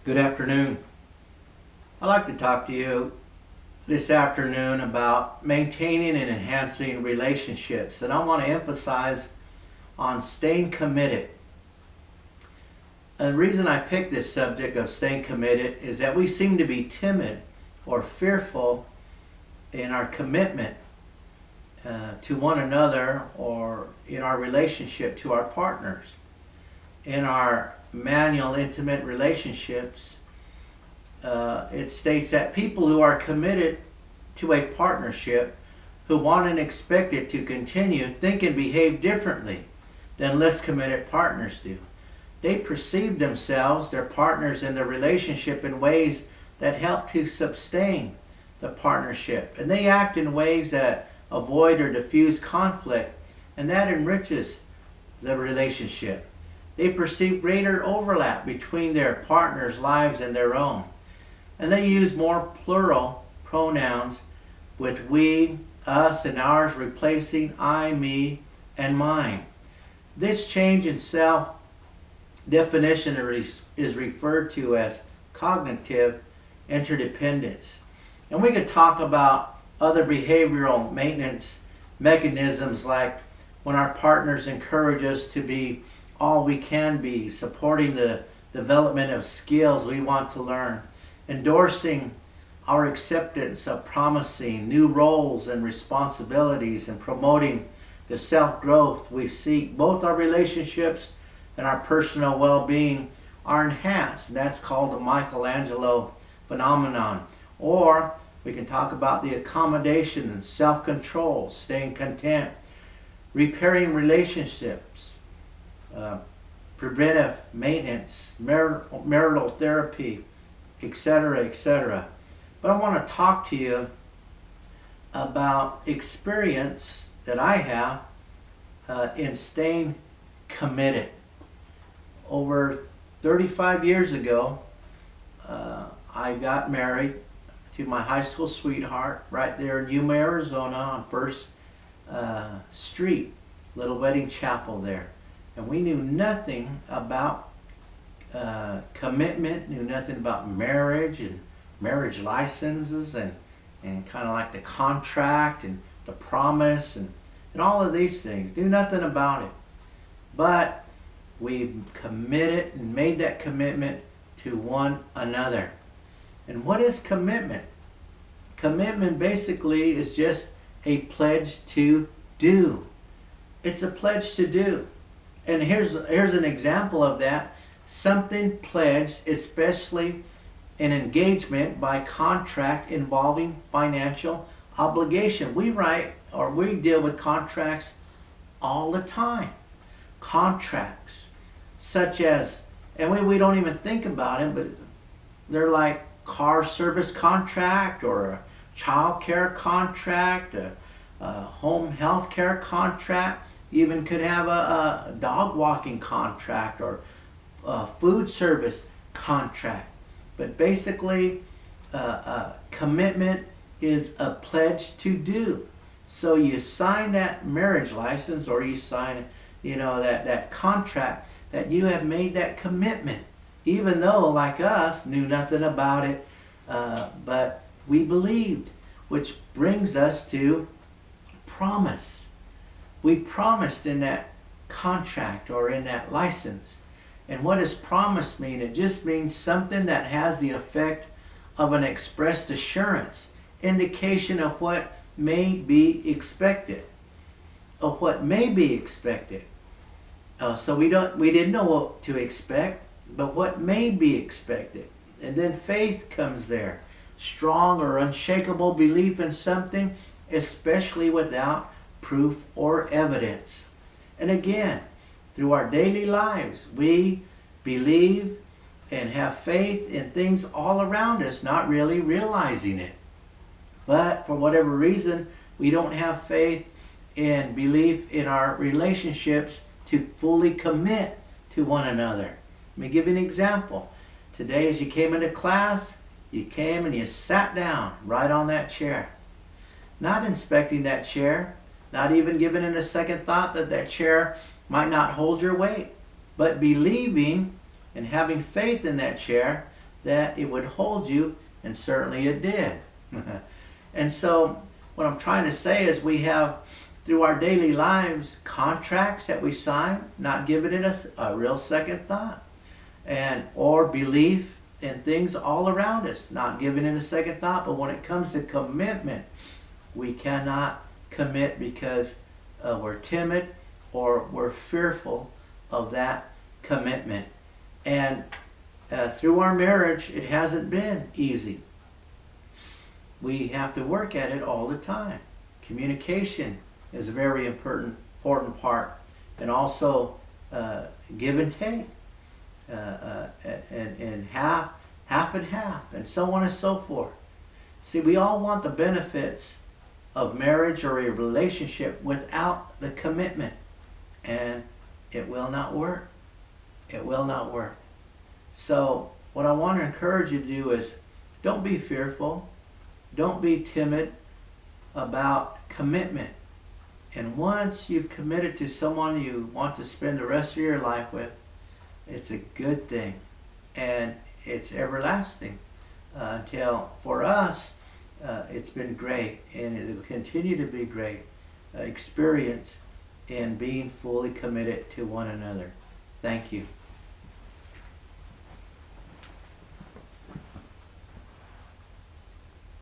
Good afternoon. I'd like to talk to you this afternoon about maintaining and enhancing relationships, and I want to emphasize on staying committed. And the reason I picked this subject of staying committed is that we seem to be timid or fearful in our commitment to one another or in our relationship to our partners. In our manual intimate relationships, it states that people who are committed to a partnership, who want and expect it to continue, think and behave differently than less committed partners do. They perceive themselves, their partners, in the relationship in ways that help to sustain the partnership, and they act in ways that avoid or diffuse conflict, and that enriches the relationship. They perceive greater overlap between their partner's lives and their own. And they use more plural pronouns with we, us, and ours, replacing I, me, and mine. This change in self-definition is referred to as cognitive interdependence. And we could talk about other behavioral maintenance mechanisms, like when our partners encourage us to be all we can be, supporting the development of skills we want to learn, endorsing our acceptance of promising new roles and responsibilities, and promoting the self-growth we seek. Both our relationships and our personal well-being are enhanced. That's called the Michelangelo phenomenon. Or we can talk about the accommodation and self-control, staying content, repairing relationships, preventive maintenance, marital therapy, etc., etc. But I want to talk to you about experience that I have in staying committed. Over 35 years ago, I got married to my high school sweetheart right there in Yuma, Arizona, on First Street, little wedding chapel there. And we knew nothing about commitment, knew nothing about marriage and marriage licenses and kind of like the contract and the promise and all of these things. Knew nothing about it. But we committed and made that commitment to one another. And what is commitment? Commitment basically is just a pledge to do. It's a pledge to do. And here's an example of that. Something pledged, especially an engagement by contract involving financial obligation. We write or we deal with contracts all the time. Contracts such as, and we don't even think about it, but they're like car service contract or a child care contract, a home health care contract. You even could have a dog walking contract or a food service contract. But basically, commitment is a pledge to do. So you sign that marriage license, or you sign, that contract, that you have made that commitment, even though, like us, knew nothing about it, but we believed, which brings us to promise. We promised in that contract or in that license. And what does promise mean? It just means something that has the effect of an expressed assurance, indication of what may be expected. Of what may be expected. So we didn't know what to expect, but what may be expected. And then faith comes there. Strong or unshakable belief in something, especially without proof or evidence. And again, through our daily lives, we believe and have faith in things all around us, not really realizing it. But for whatever reason, we don't have faith and belief in our relationships to fully commit to one another. Let me give you an example. Today, as you came into class, you came and you sat down right on that chair. Not inspecting that chair, not even giving it a second thought that that chair might not hold your weight, but believing and having faith in that chair that it would hold you, and certainly it did. And so what I'm trying to say is we have, through our daily lives, contracts that we sign, not giving it a real second thought, or belief in things all around us, not giving it a second thought. But when it comes to commitment, we cannot commit because we're timid or we're fearful of that commitment. And through our marriage, it hasn't been easy. We have to work at it all the time. Communication is a very important part, and also give and take, and half and half, and so on and so forth. See, we all want the benefits of marriage or a relationship without the commitment, and it will not work. It will not work. So what I want to encourage you to do is, don't be fearful, don't be timid about commitment. And once you've committed to someone you want to spend the rest of your life with, it's a good thing, and it's everlasting. Until, for us, it's been great, and it will continue to be great experience in being fully committed to one another. Thank you.